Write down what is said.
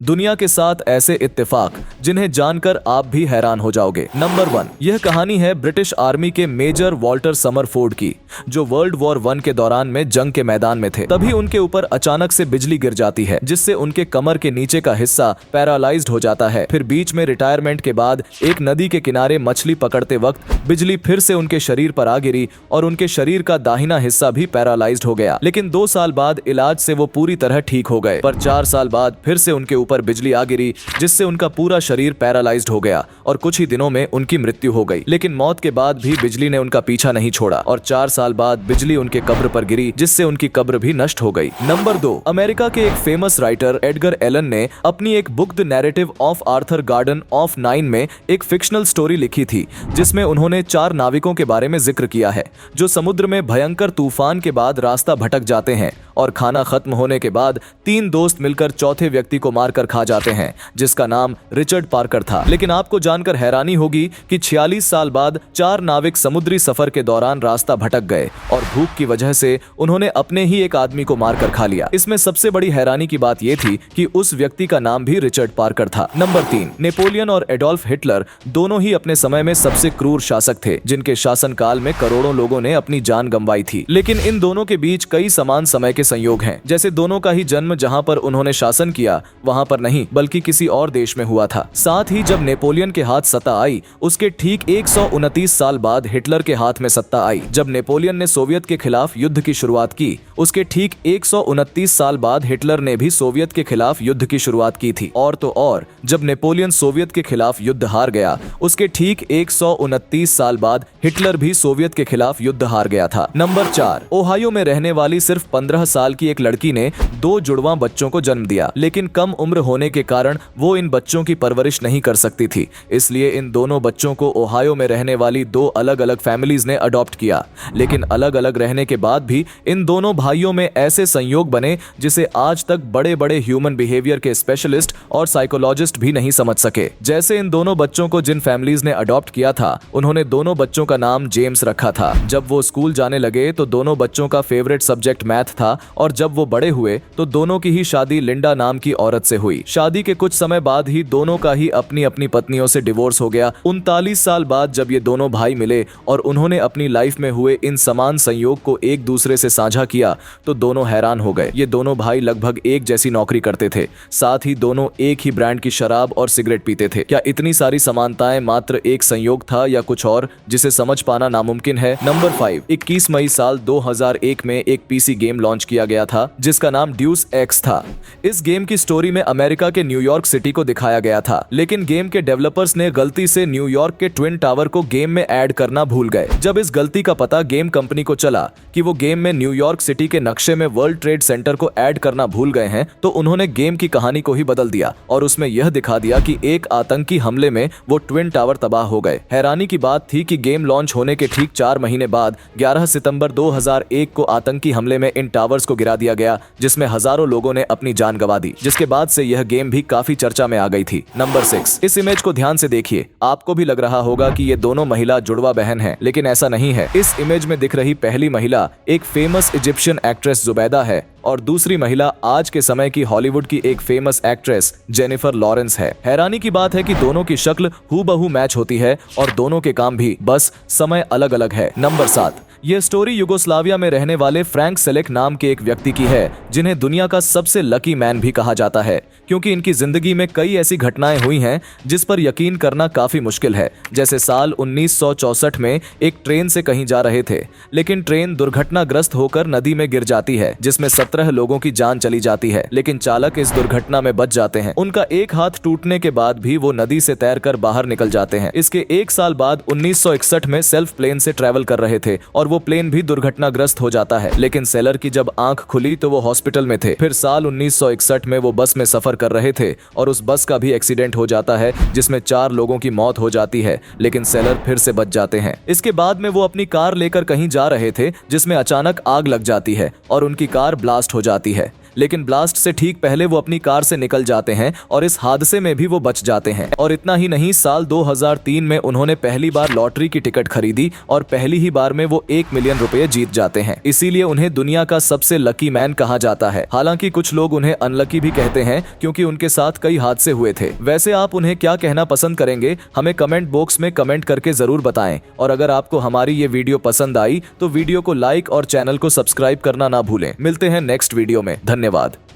दुनिया के 7 ऐसे इत्तेफाक जिन्हें जानकर आप भी हैरान हो जाओगे। नंबर 1, यह कहानी है ब्रिटिश आर्मी के मेजर वॉल्टर समरफोर्ड की, जो वर्ल्ड वॉर 1 के दौरान में जंग के मैदान में थे। तभी उनके ऊपर अचानक से बिजली गिर जाती है, जिससे उनके कमर के नीचे का हिस्सा पैरालाइज्ड हो जाता है। फिर बीच में रिटायरमेंट के बाद एक नदी के किनारे मछली पकड़ते वक्त बिजली फिर से उनके शरीर पर आ गिरी और उनके शरीर का दाहिना हिस्सा भी पैरालाइज्ड हो गया। लेकिन 2 साल बाद इलाज से वो पूरी तरह ठीक हो गए, पर 4 साल बाद फिर से उनके ऊपर बिजली आ गिरी, जिससे उनका पूरा शरीर पैरालाइज्ड हो गया और कुछ ही दिनों में उनकी मृत्यु हो गई। लेकिन मौत के बाद भी बिजली ने उनका पीछा नहीं छोड़ा और 4 साल बाद बिजली उनके कब्र पर गिरी, जिससे उनकी कब्र भी नष्ट हो गई। नंबर 2, अमेरिका के एक फेमस राइटर एडगर एलन ने अपनी एक book the narrative of Arthur garden of 9 में एक फिक्शनल स्टोरी लिखी थी, जिसमें उन्होंने 4 नाविकों के बारे में जिक्र किया है, जो समुद्र में भयंकर तूफान के बाद रास्ता भटक जाते हैं और खाना खत्म होने के बाद 3 दोस्त मिलकर चौथे व्यक्ति को मारकर खा जाते हैं, जिसका नाम रिचर्ड पार्कर था। लेकिन आपको जानकर हैरानी होगी कि 46 साल बाद 4 नाविक समुद्री सफर के दौरान रास्ता भटक गए और भूख की वजह से उन्होंने अपने ही एक आदमी को मारकर खा लिया। इसमें सबसे बड़ी हैरानी की बात यह थी कि उस व्यक्ति का नाम भी रिचर्ड पार्कर था। नंबर 3, नेपोलियन और एडोल्फ हिटलर दोनों ही अपने समय में सबसे क्रूर शासक थे, जिनके शासनकाल में करोड़ों लोगों ने अपनी जान गंवाई थी। लेकिन इन दोनों के बीच कई समान समय के संयोग हैं, जैसे दोनों का ही जन्म जहां पर उन्होंने शासन किया वहां पर नहीं बल्कि किसी और देश में हुआ था। साथ ही जब नेपोलियन के हाथ सत्ता आई, उसके ठीक 129 साल बाद हिटलर के हाथ में सत्ता आई। जब नेपोलियन ने सोवियत के खिलाफ युद्ध की शुरुआत की, उसके ठीक 129 साल बाद हिटलर ने भी सोवियत के खिलाफ युद्ध की शुरुआत की थी। और तो और जब नेपोलियन सोवियत के खिलाफ युद्ध हार गया, उसके ठीक 129 साल बाद हिटलर भी सोवियत के खिलाफ युद्ध हार गया था। नंबर 4, ओहायो में रहने वाली सिर्फ 15 साल की एक लड़की ने 2 जुड़वा बच्चों को जन्म दिया, लेकिन कम उम्र होने के कारण वो इन बच्चों की परवरिश नहीं कर सकती थी। इसलिए इन दोनों बच्चों को ओहायो में रहने वाली 2 अलग अलग फैमिलीज ने अडॉप्ट किया। लेकिन अलग अलग रहने के बाद भी इन दोनों भाइयों में ऐसे संयोग बने जिसे आज तक बड़े बड़े ह्यूमन बिहेवियर के स्पेशलिस्ट और साइकोलॉजिस्ट भी नहीं समझ सके। जैसे इन दोनों बच्चों को जिन फैमिलीज ने अडॉप्ट किया था, उन्होंने दोनों बच्चों का नाम जेम्स रखा था। जब वो स्कूल जाने लगे तो दोनों बच्चों का फेवरेट सब्जेक्ट मैथ था और जब वो बड़े हुए तो दोनों की ही शादी लिंडा नाम की औरत से हुई। शादी के कुछ समय बाद ही दोनों का ही अपनी अपनी पत्नियों से डिवोर्स हो गया। 39 साल बाद जब ये दोनों भाई मिले और उन्होंने अपनी लाइफ में हुए इन समान संयोग को एक दूसरे से साझा किया तो दोनों हैरान हो गए। ये दोनों भाई लगभग एक जैसी नौकरी करते थे, साथ ही दोनों एक ही ब्रांड की शराब और सिगरेट पीते थे। क्या इतनी सारी समानताएं मात्र एक संयोग था या कुछ और जिसे समझ पाना नामुमकिन है? नंबर 5, 21 मई साल 2001 में एक पीसी गेम लॉन्च किया गया था, जिसका नाम ड्यूस एक्स था। इस गेम की स्टोरी में अमेरिका के न्यूयॉर्क सिटी को दिखाया गया था, लेकिन गेम के डेवलपर्स ने गलती से न्यूयॉर्क के ट्विन टावर को गेम में ऐड करना भूल गए। जब इस गलती का पता गेम कंपनी को चला कि वो गेम में न्यूयॉर्क सिटी के नक्शे में वर्ल्ड ट्रेड सेंटर को ऐड करना भूल गए हैं, तो उन्होंने गेम की कहानी को ही बदल दिया और उसमें यह दिखा दिया कि एक आतंकी हमले में वो ट्विन टावर तबाह हो गए। हैरानी की बात थी कि गेम लॉन्च होने के ठीक 4 महीने बाद 11 सितंबर 2001 को आतंकी हमले में इन टावर्स को गिरा दिया गया, जिसमें हजारों लोगों ने अपनी जान गंवा दी, जिसके बाद से यह गेम भी काफी चर्चा में आ गई थी। नंबर 6, इस इमेज को ध्यान से देखिए। आपको भी लग रहा होगा कि ये दोनों महिला जुड़वा बहन है, लेकिन ऐसा नहीं है। इस इमेज में दिख रही पहली महिला एक फेमस इजिप्शियन एक्ट्रेस जुबैदा है और दूसरी महिला आज के समय की हॉलीवुड की एक फेमस एक्ट्रेस जेनिफर लॉरेंस है। हैरानी की बात है कि दोनों की शक्ल हूबहू मैच होती है और दोनों के काम भी, बस समय अलग अलग है। नंबर 7, यह स्टोरी युगोस्लाविया में रहने वाले फ्रैंक सेलेक नाम के एक व्यक्ति की है, जिन्हें दुनिया का सबसे लकी मैन भी कहा जाता है, क्योंकि इनकी जिंदगी में कई ऐसी घटनाएं हुई हैं जिस पर यकीन करना काफी मुश्किल है। जैसे साल 1964 में एक ट्रेन से कहीं जा रहे थे, लेकिन ट्रेन दुर्घटनाग्रस्त होकर नदी में गिर जाती है, जिसमें 17 लोगों की जान चली जाती है, लेकिन चालक इस दुर्घटना में बच जाते हैं। उनका एक हाथ टूटने के बाद भी वो नदी से तैरकर बाहर निकल जाते हैं। इसके 1 साल बाद 1961 में सेल्फ प्लेन से ट्रैवल कर रहे थे और वो प्लेन भी दुर्घटनाग्रस्त हो जाता है, लेकिन सेलर की जब आंख खुली तो वो हॉस्पिटल में थे। फिर साल 1961 में वो बस में सफर कर रहे थे और उस बस का भी एक्सीडेंट हो जाता है, जिसमें 4 लोगों की मौत हो जाती है, लेकिन सेलर फिर से बच जाते हैं। इसके बाद में वो अपनी कार लेकर कहीं जा रहे थे, जिसमें अचानक आग लग जाती है और उनकी कार ब्लास्ट हो जाती है। लेकिन ब्लास्ट से ठीक पहले वो अपनी कार से निकल जाते हैं और इस हादसे में भी वो बच जाते हैं। और इतना ही नहीं, साल 2003 में उन्होंने पहली बार लॉटरी की टिकट खरीदी और पहली ही बार में वो 1 मिलियन रुपए जीत जाते हैं। इसीलिए उन्हें दुनिया का सबसे लकी मैन कहा जाता है। हालांकि कुछ लोग उन्हें अनलकी भी कहते हैं क्योंकि उनके साथ कई हादसे हुए थे। वैसे आप उन्हें क्या कहना पसंद करेंगे, हमें कमेंट बॉक्स में कमेंट करके जरूर बताएं। और अगर आपको हमारी ये वीडियो पसंद आई तो वीडियो को लाइक और चैनल को सब्सक्राइब करना ना भूलें। मिलते हैं नेक्स्ट वीडियो में। धन्यवाद।